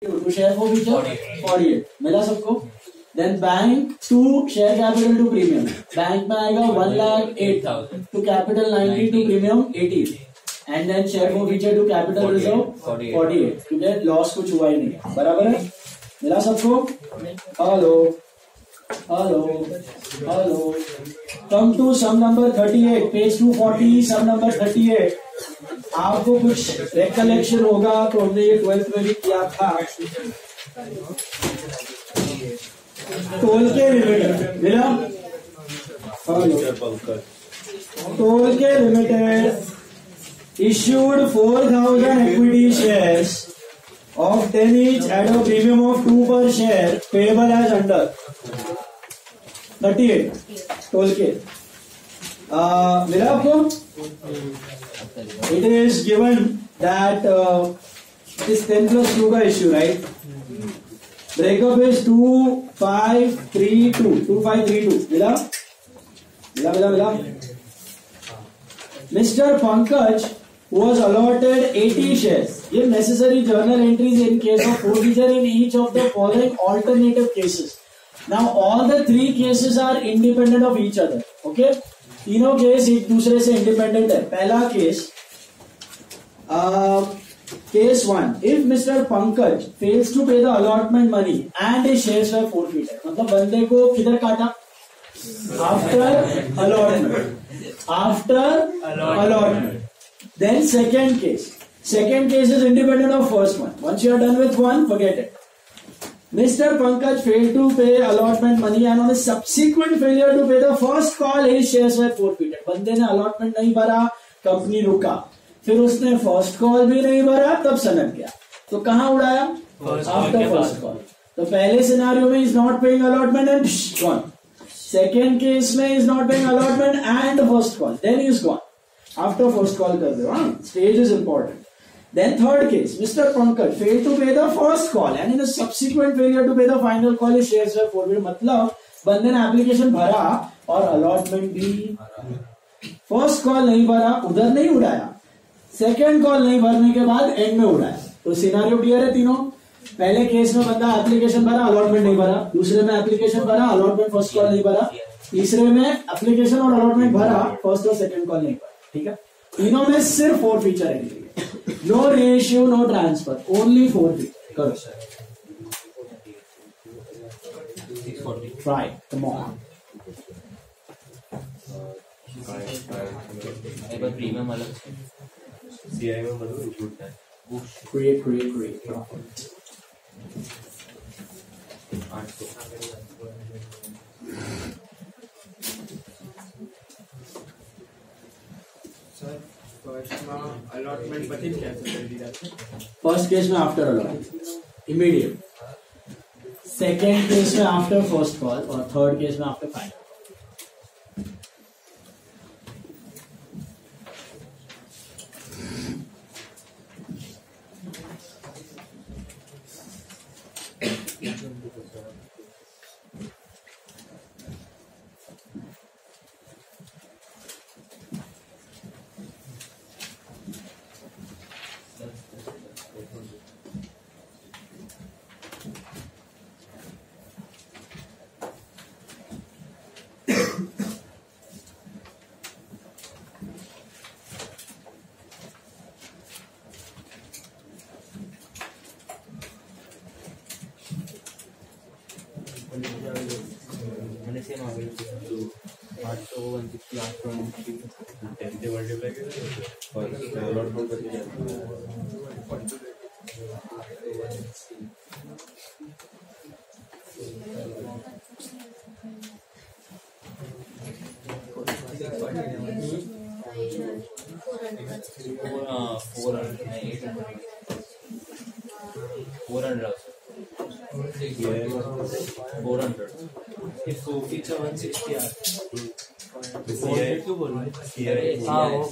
To share for future 48 मिला सबको। Then bank to share capital to premium, bank में आएगा 1,08,000 to capital 90 to premium 80 and then share for future to capital reserve 48 क्योंकि loss कुछ हुआ ही नहीं। बराबर है, मिला सबको। Hello hello hello. Come to sum number 38 page 240 sum number 38। आपको कुछ रिकलेक्शन होगा तो हमने ये 12th में भी किया था। टोल के लिमिटेड मिला। टोल के limited issued 4,000 equity shares of 10 each at a premium of 2 per share payable as under 38 toll के। मिला आपको। It is given that this 10 plus 2 का issue, right? Breakup is 2532 2532 मिला मिला मिला मिला। Mr. Pankaj was allotted 80 shares. Give necessary journal entries in case of forfeiture in each of the following alternative cases. Now all the three cases are independent of each other. Okay? तीनों case एक दूसरे से independent है। पहला case case 1, if mister Pankaj fails to pay the allotment money and his shares were forfeited, मतलब बंदे को किधर काटा? After allotment. After allotment. Then second case is independent of first one. Once you are done with one, forget it. Mr. Pankaj failed to pay allotment money and on a subsequent failure to pay the first call, his shares were forfeited. बंदे ने allotment नहीं भरा, company रुका, फिर उसने first call भी नहीं भरा, तब सनक गया। तो कहाँ उड़ाया? After first call. तो पहले सिनारियो में is not paying allotment and gone. Second case में is not paying allotment and first call, then is gone. After first call कर दो। Stage is important. Then third case, Mr. Pankaj failed to pay the first call and in a subsequent failure to pay the final call, his shares were forfeited. मतलब बंदे ने application भरा और allotment भी, first call नहीं भरा, उधर नहीं उड़ाया, सेकेंड कॉल नहीं भरने के बाद एंड में उड़ाया। तो सिनारियो क्लियर है तीनों। पहले केस में बंदा एप्लीकेशन भरा, अलॉटमेंट नहीं भरा, दूसरे में एप्लीकेशन भरा, अलॉटमेंट फर्स्ट कॉल नहीं भरा, तीसरे में एप्लीकेशन और अलॉटमेंट भरा, फर्स्ट और सेकेंड कॉल नहीं भरा। ठीक है, तीनों में सिर्फ फोर फीचर है। No ratio, no transfer, only 4 feet. करो सर। Try, come on. एक बार प्रीमियम अलग CI में मतलब रिक्रूट है। Create. सर अलॉटमेंट बची कैसे कर दी जाती है? फर्स्ट केस में after allotment immediate, second case में आफ्टर फर्स्ट कॉल और थर्ड केस में आफ्टर फाइनल। मैंने सेम आ गई 800 160 820 10 से मल्टीप्लाई कर और अलॉटमेंट कर दिया। इसको फीचर 160 आ क्यों बोल रहे हैं? हाँ वो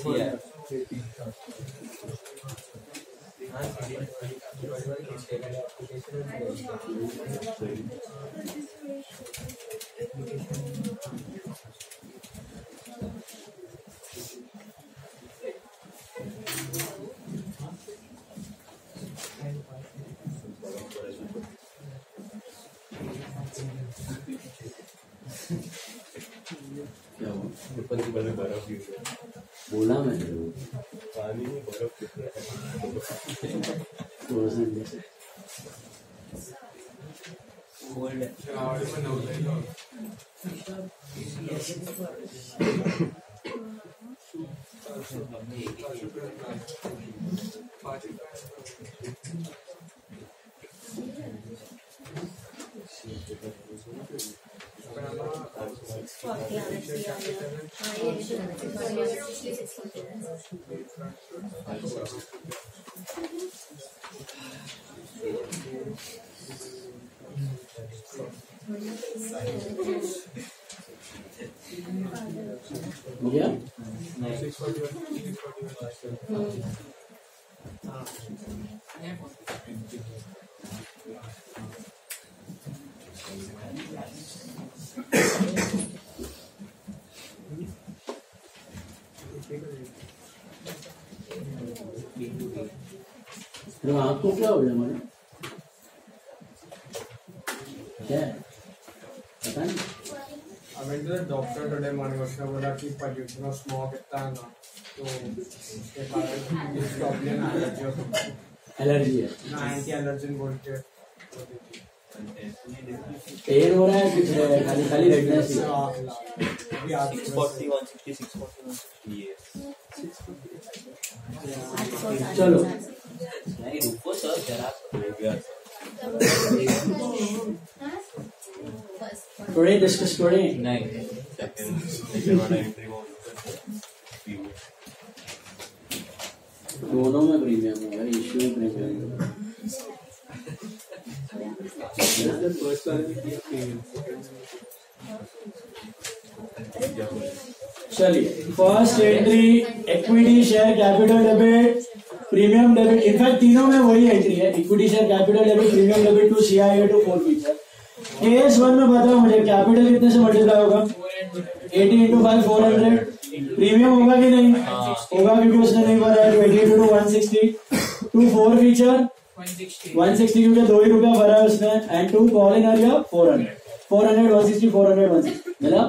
क्या हुआ? बोला मैंने पानी में बर्फ कितना हो गया? तो आपको क्या हो गया मैडम? क्या है? पता नहीं। I went to the doctor today morning. उसने बोला कि pollution और smog इतना है ना, तो उसके कारण ये प्रॉब्लम एलर्जी हो सकती है। एलर्जी है ना एंटी एलर्जिन बोल के पेन हो रहा है कुछ है, खाली खाली रेडनेस ही है। 640 160 640 चलो नहीं रुको सर जरा हो गया थोड़े डिस्कस करें। नहीं सेकंड वाला एंट्री वो दोनों में प्रीमियम है, इश्यू में प्रीमियम है। फर्स्ट वाला भी किया चलिए first entry equity share capital debit premium debit, in fact तीनों में वही एंट्री है, equity share capital debit premium debit to CIA to forfeiture. Case one में बताओ मुझे कैपिटल कितने से मल्टीप्लाई होगा? 80 इंटू 5 400। प्रीमियम होगा कि नहीं? होगा क्योंकि उसने नहीं भरा है। 80 इंटू 160 टू फोर फीचर 160 क्योंकि 2 ही रुपया भरा है उसने, and to call in arrear 400 160 400 160 मिला।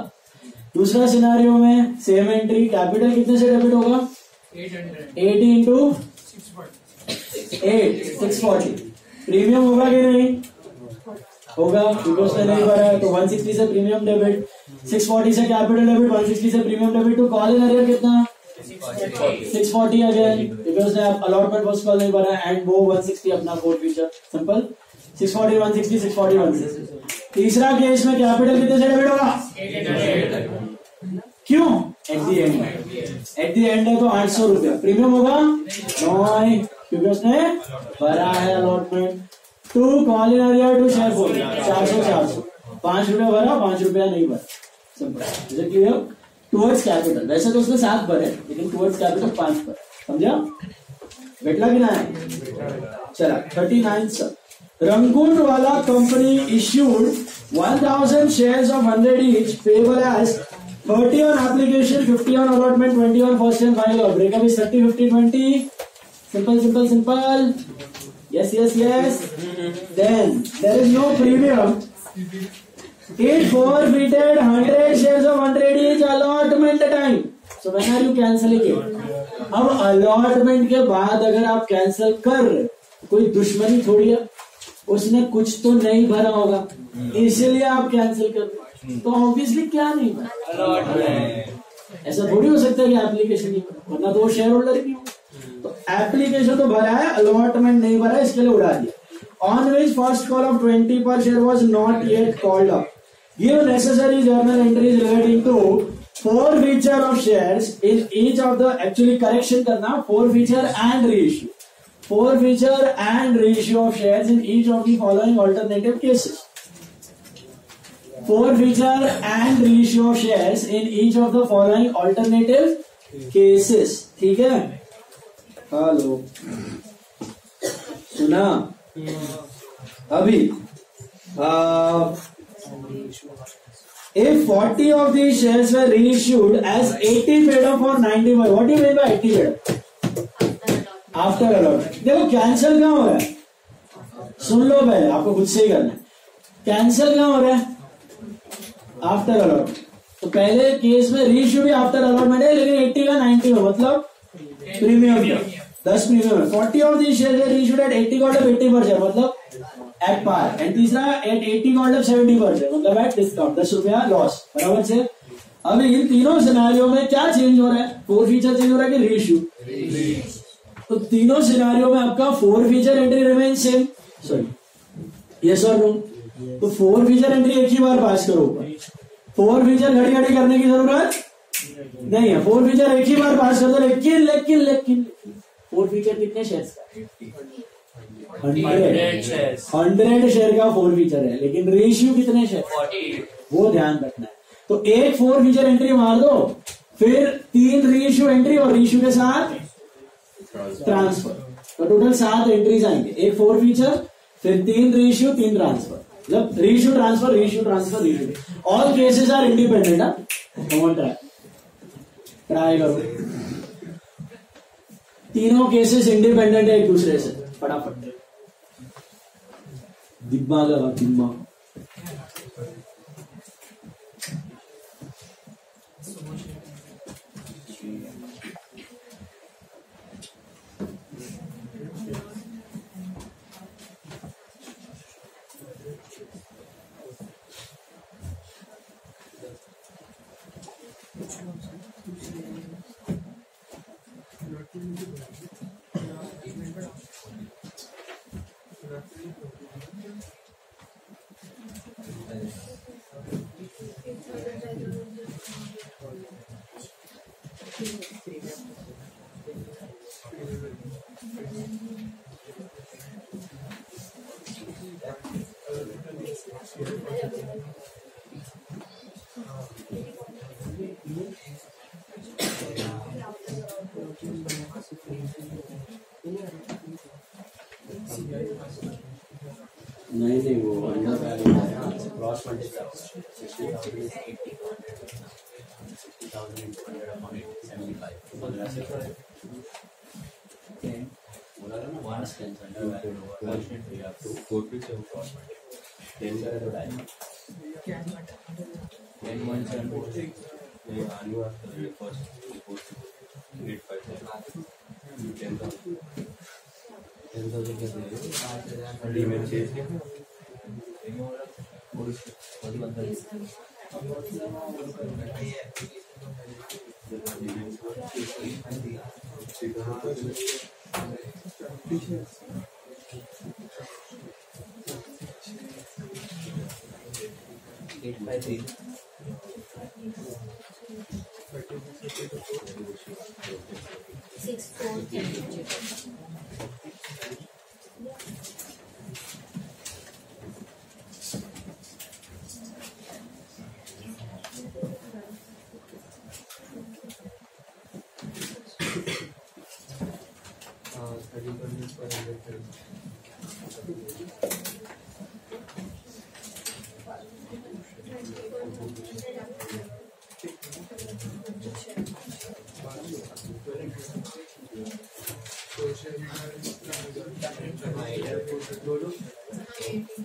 दूसरा सिनारियो में सेम एंट्री, कैपिटल कितने से डेबिट होगा? 80 इंटू 8 640। प्रीमियम होगा कि नहीं? होगा क्योंकि उसने नहीं भरा है, तो 160 से प्रीमियम डेबिट, 640 से कैपिटल डेबिट, 160 से premium debit. To call in arrear कितना? 640 अगेन क्योंकि उसने अलॉटमेंट फर्स्ट कॉल नहीं भरा है, एंड वो 160 अपना फोर फीचर। सिंपल 640 160 640 160। तीसरा केस में कैपिटल कितने से डेबिट होगा? क्यों? एट द एंड है तो 800 रुपया। प्रीमियम होगा? नहीं क्योंकि उसने भरा है allotment. To call in arrear to share फोर 400 5 रुपया भरा, 5 रुपया नहीं भरा। Simple clear. टुवर्ड्स कैपिटल, वैसे तो उसने 7 भरे लेकिन टुवर्ड्स कैपिटल 5 भरे। समझा? बेटला कि ना है? चला 39 सर। रंगून वाला company issued 1000 shares of 100 each payable as 30 on application, 50 on allotment, 20 on first and final. Breakup is 30 50 20. Simple. Yes. Then there is no premium. It forfeited 100 shares of 100 each allotment time. So when are you cancelling it? अब allotment के बाद अगर आप cancel कर रहे, कोई दुश्मनी थोड़ी है, उसने कुछ तो नहीं भरा होगा इसलिए आप कैंसिल कर रहे, तो ऑब्वियसली क्या नहीं भरा। ऐसा थोड़ी हो सकता है कि एप्लीकेशन नहीं भरा, वरना तो वो शेयर होल्डर ही नहीं होगा। तो एप्लीकेशन तो भरा है, अलॉटमेंट नहीं भरा है, इसके लिए उड़ा दिया। On which first call of 20 per share was not yet called up. Give necessary journal entries relating to forfeiture of shares in each of the, actually correction करना, forfeiture and reissue. Forfeiture and reissue of shares in each of the following alternative cases. Forfeiture and reissue of shares in each of the following alternative cases. ठीक है? Hello, सुना? अभी if 40 of these shares were reissued as 80 paid up for 95, what do you mean by 80 paid up? After allotment. देखो cancel कहाँ हो रहा है? सुन लो पहले, आपको खुद से ही करना है। कैंसिल कहां हो रहा है? After allotment. तो पहले केस में रीइश्यू भी आफ्टर अलॉटमेंट है, लेकिन 80 का 90 का मतलब प्रीमियम का 10 प्रीमियम है। 40 of the share reissued at 80 का मतलब 80% मतलब एट पार, एंड तीसरा एट 80 का मतलब 70% मतलब एट डिस्काउंट, 10 रुपया लॉस, बराबर से। अब इन तीनों सिनेरियो में क्या चेंज हो रहा है? 4 फीचर चेंज हो रहा है कि रीइश्यू? तो तीनों सिनेरियो में आपका 4 feature entry remain same, sorry yes और नो। तो 4 फीचर एंट्री एक ही बार पास करो, 4 फीचर घड़ी घड़ी करने की जरूरत नहीं है, 4 फीचर एक ही बार पास कर दो। लेकिन लेकिन लेकिन 4 फीचर कितने शेयर्स का? 100 शेयर का 4 फीचर है, लेकिन रेशियो कितने शेयर? 40। वो ध्यान रखना है। तो एक 4 फीचर एंट्री मार दो, फिर 3 रीइश्यू एंट्री और रीइश्यू के साथ ट्रांसफर, तो टोटल 7 एंट्रीज आएंगे। एक 4 फीचर, फिर 3 रीइश्यू, 3 ट्रांसफर, मतलब reissue transfer reissue transfer reissue. All cases are independent. Try करो, तीनों केसेस इंडिपेंडेंट है एक दूसरे से। फटाफट दिमाग लगा, दिमाग। नहीं वो अंडर वैल्यू है, cross multiply 60,000 is 80,000 into 100 upon 75 15 से बोला ना minus cancel under value unfortunately आप तो 4 पे से क्रॉस मल्टीप्लाई 10 करे तो डायरेक्ट 10 1 7 ये आने वाला है फर्स्ट 8 5 10,000 के लिए में चेंज किया और बड़ी बंदा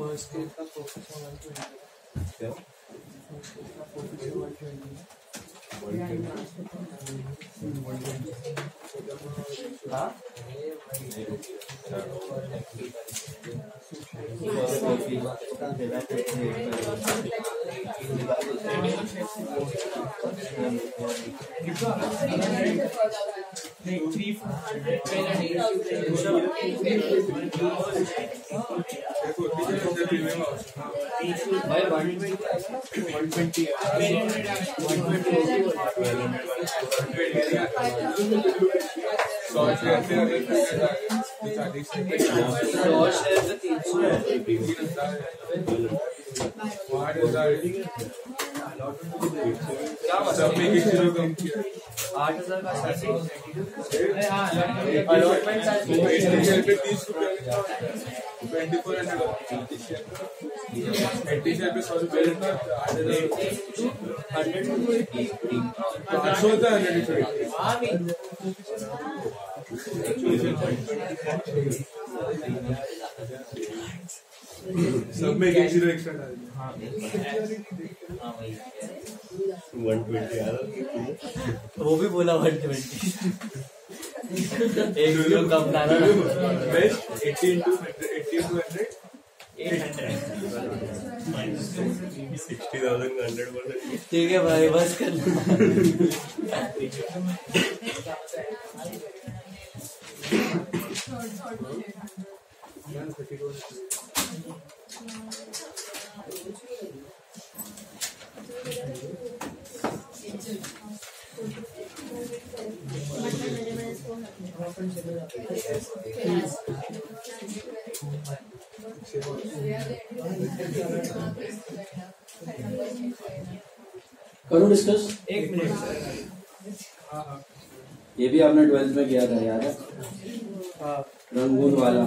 फर्स्ट केस का फोकस है 120 क्या फर्स्ट केस का फोकस है 120 हां अलॉटमेंट 100 सब में 1 एक्स्ट्रा डाल दिया। हाँ वही 120 यार वो भी बोला 120 एक किलो कम डाला बेस्ट 80 into 100 800 60,000 का 100%। ठीक है भाई बस कर लो करो डिस्कस। 1 मिनट। ये भी आपने 12th में किया था, याद है? रंगून वाला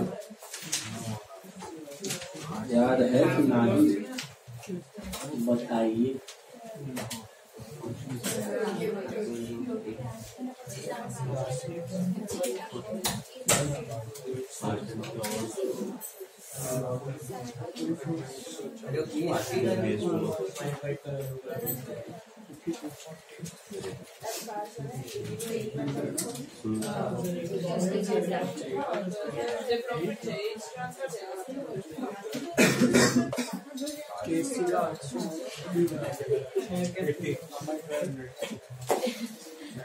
याद है कि नहीं? बताइए।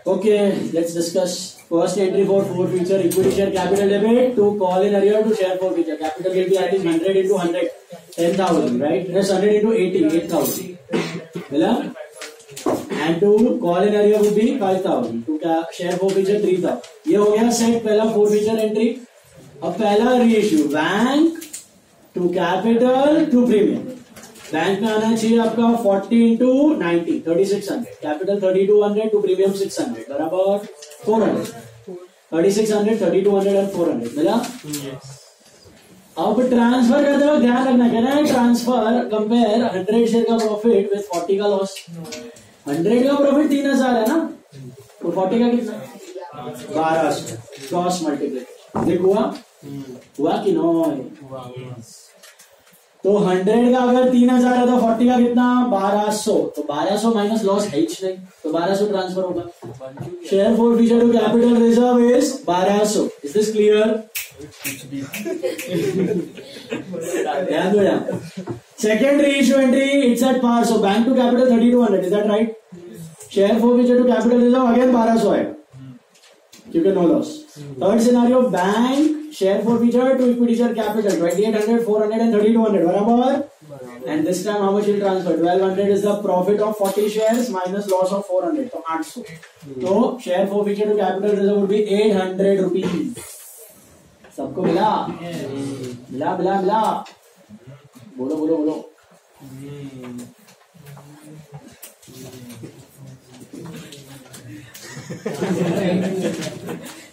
Okay, let's discuss first entry for forfeiture, equity share capital debit to call in arrear to share forfeiture. Capital will be at least 100 into 100, 10,000, right? That's 100 into 80, 8,000. And to call in arrear would be 5,000. To share forfeiture 3,000. ये हो गया set पहला forfeiture entry. अब पहला reissue bank to capital to premium. Bank में आना चाहिए आपका 40 into 90, 3600. कैपिटल 3200 टू प्रीमियम 600 बराबर 400. 3600, 3200 और 400 मिला। अब ट्रांसफर करते वक्त ध्यान रखना, कहना है ट्रांसफर कंपेयर 100 शेयर का प्रॉफिट विद 40 का लॉस। 100 का प्रॉफिट 3000 है ना, तो 40 का कितना 1200 क्रॉस मल्टीप्लाई। देख हुआ कि नो? तो 100 का अगर 3000 है तो 40 का कितना 1200, तो 1200 माइनस लॉस है ही नहीं, तो 1200 ट्रांसफर होगा। Share forfeiture to capital reserve is 1200। Is this clear? ध्यान दो यार। Second reissue entry it's at par, so bank to capital 3200, is that right? Share forfeiture to capital reserve again 1200 आएगा क्योंकि no loss. Third scenario bank share forfeiture to equity share capital 2800, 400 and 3200 बराबर। And this time how much will transfer? 1200 is the profit of 40 shares minus loss of 400, तो 800। तो share forfeiture to capital reserve would be 800 rupees. सबको मिला? मिला मिला मिला? बोलो बोलो बोलो।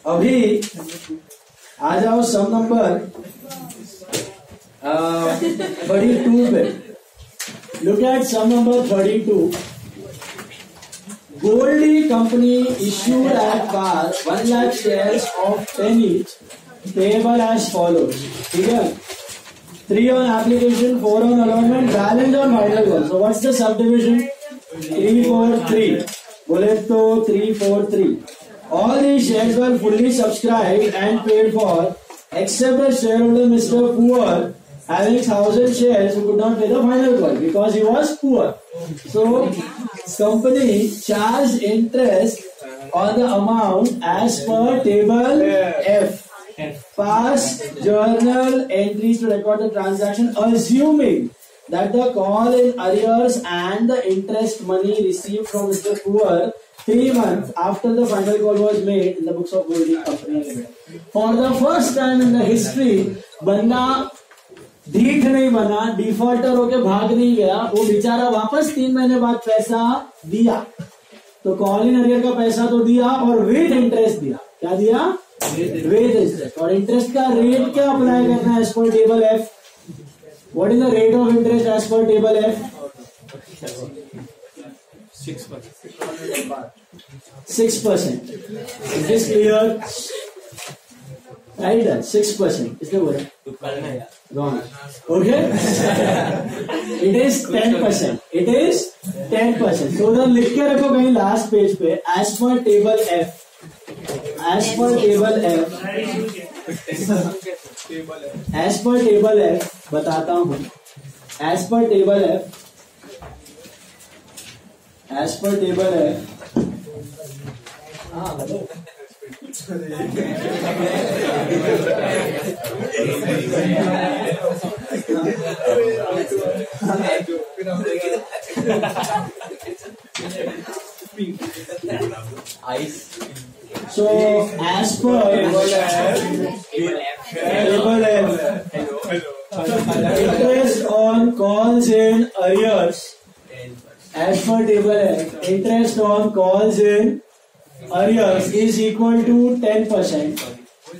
अभी आ जाओ सम नंबर 32 पे। Look at sum number 32। Goldie Company issued at par 1 lakh shares of 10 each, payable as follows. ठीक है? 3 on application, 4 on allotment, balance on final call. So what's the subdivision? 343. बोले तो 343. All these shares were fully subscribed and paid for, except the shareholder Mr. Poor having 1000 shares who could not pay the final call because he was poor. So company charged interest on the amount as per table F. Past journal entries to record the transaction, assuming that the call in arrears and the interest money received from Mr. Poor 3 months after the final call was made in the books of Goldie Company Limited. For the first time in the history, बंदा ढीठ नहीं बना, defaulter होके भाग नहीं गया, वो बेचारा वापस 3 महीने बाद पैसा दिया। तो कॉल इन अरियर का पैसा तो दिया और विद इंटरेस्ट दिया। क्या दिया? With interest. और इंटरेस्ट का रेट क्या अप्लाई करना है as per table F? What is the rate of interest as per table F? 6%. Is this clear? Right है 6%. किसने बोला? Wrong. Okay. It is 10%. It is 10%. तो उधर लिख के रखो कहीं लास्ट पेज पे. As per table F. As per table F. As per table F. बताता हूँ. As per table F. As per table F. So as per table F, interest on calls in arrears. As per table F, interest on calls in arrears is equal to 10%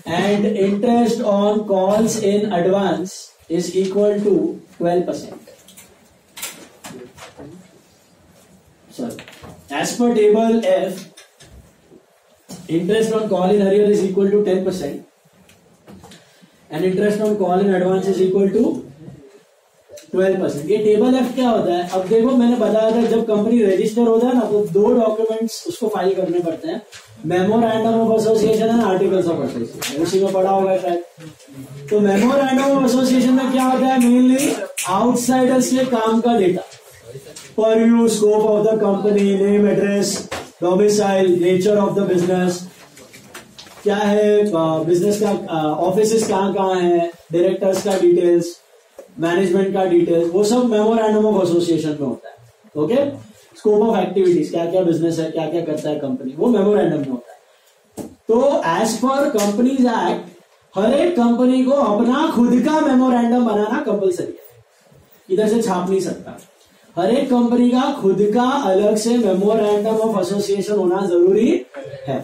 and interest on calls in advance is equal to 12%. Sorry. As per table F, interest on call in arrears is equal to 10% and interest on call in advance is equal to 12%. ये table F क्या होता है? अब देखो मैंने बताया था जब कंपनी रजिस्टर होता है ना तो 2 डॉक्यूमेंट्स उसको फाइल करने पड़ते हैं. Memorandum of association and articles of association. उसी में पढ़ा होगा शायद. तो मेमोरेंडम ऑफ एसोसिएशन में क्या होता है? मेनली आउटसाइडर्स के काम का data. Purview, scope of the company, name, address, domicile, nature of the business, क्या है बिजनेस का, ऑफिस कहाँ है, डायरेक्टर्स का डिटेल्स, मैनेजमेंट का डिटेल्स, वो सब मेमोरेंडम ऑफ एसोसिएशन में होता है. ओके. स्कोप ऑफ एक्टिविटीज, क्या क्या बिजनेस है, क्या क्या करता है कंपनी, वो मेमोरेंडम में होता है. तो एज पर कंपनीज एक्ट हर एक कंपनी को अपना खुद का मेमोरेंडम बनाना कंपलसरी है. इधर से छाप नहीं सकता. हर एक कंपनी का खुद का अलग से मेमोरेंडम ऑफ एसोसिएशन होना जरूरी है.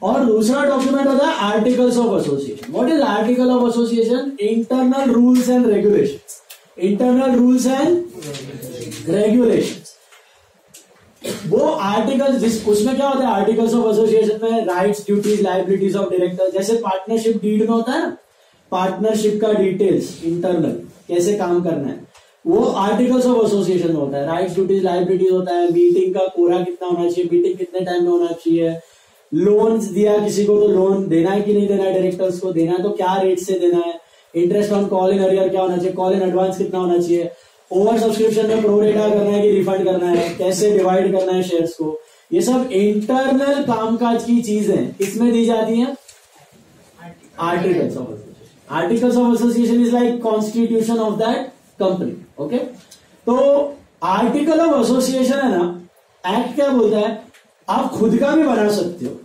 और दूसरा डॉक्यूमेंट होता है articles of association. What is article of association? Internal rules and regulations. Internal rules and regulations. वो आर्टिकल्स उसमें क्या होता है? आर्टिकल्स ऑफ एसोसिएशन में rights, duties, liabilities of director, जैसे पार्टनरशिप डीड में होता है ना, पार्टनरशिप का डिटेल्स इंटरनल कैसे काम करना है, वो आर्टिकल्स ऑफ एसोसिएशन में होता है. राइट्स, ड्यूटीज, लायबिलिटीज होता है. मीटिंग का कोरा कितना होना चाहिए, मीटिंग कितने टाइम में होना चाहिए, लोन्स दिया किसी को तो लोन देना है कि नहीं देना है, डायरेक्टर्स को देना है तो क्या रेट से देना है, interest on call in arrear क्या होना चाहिए, कॉल इन एडवांस कितना होना चाहिए, ओवर सब्सक्रिप्शन में प्रो रेटा करना है कि रिफंड करना है, कैसे डिवाइड करना है शेयर्स को. ये सब इंटरनल कामकाज की चीजें किसमें दी जाती हैं? Articles of association. Articles of association is like constitution of that company. Okay. तो आर्टिकल ऑफ एसोसिएशन है ना, एक्ट क्या बोलता है? आप खुद का भी बना सकते हो.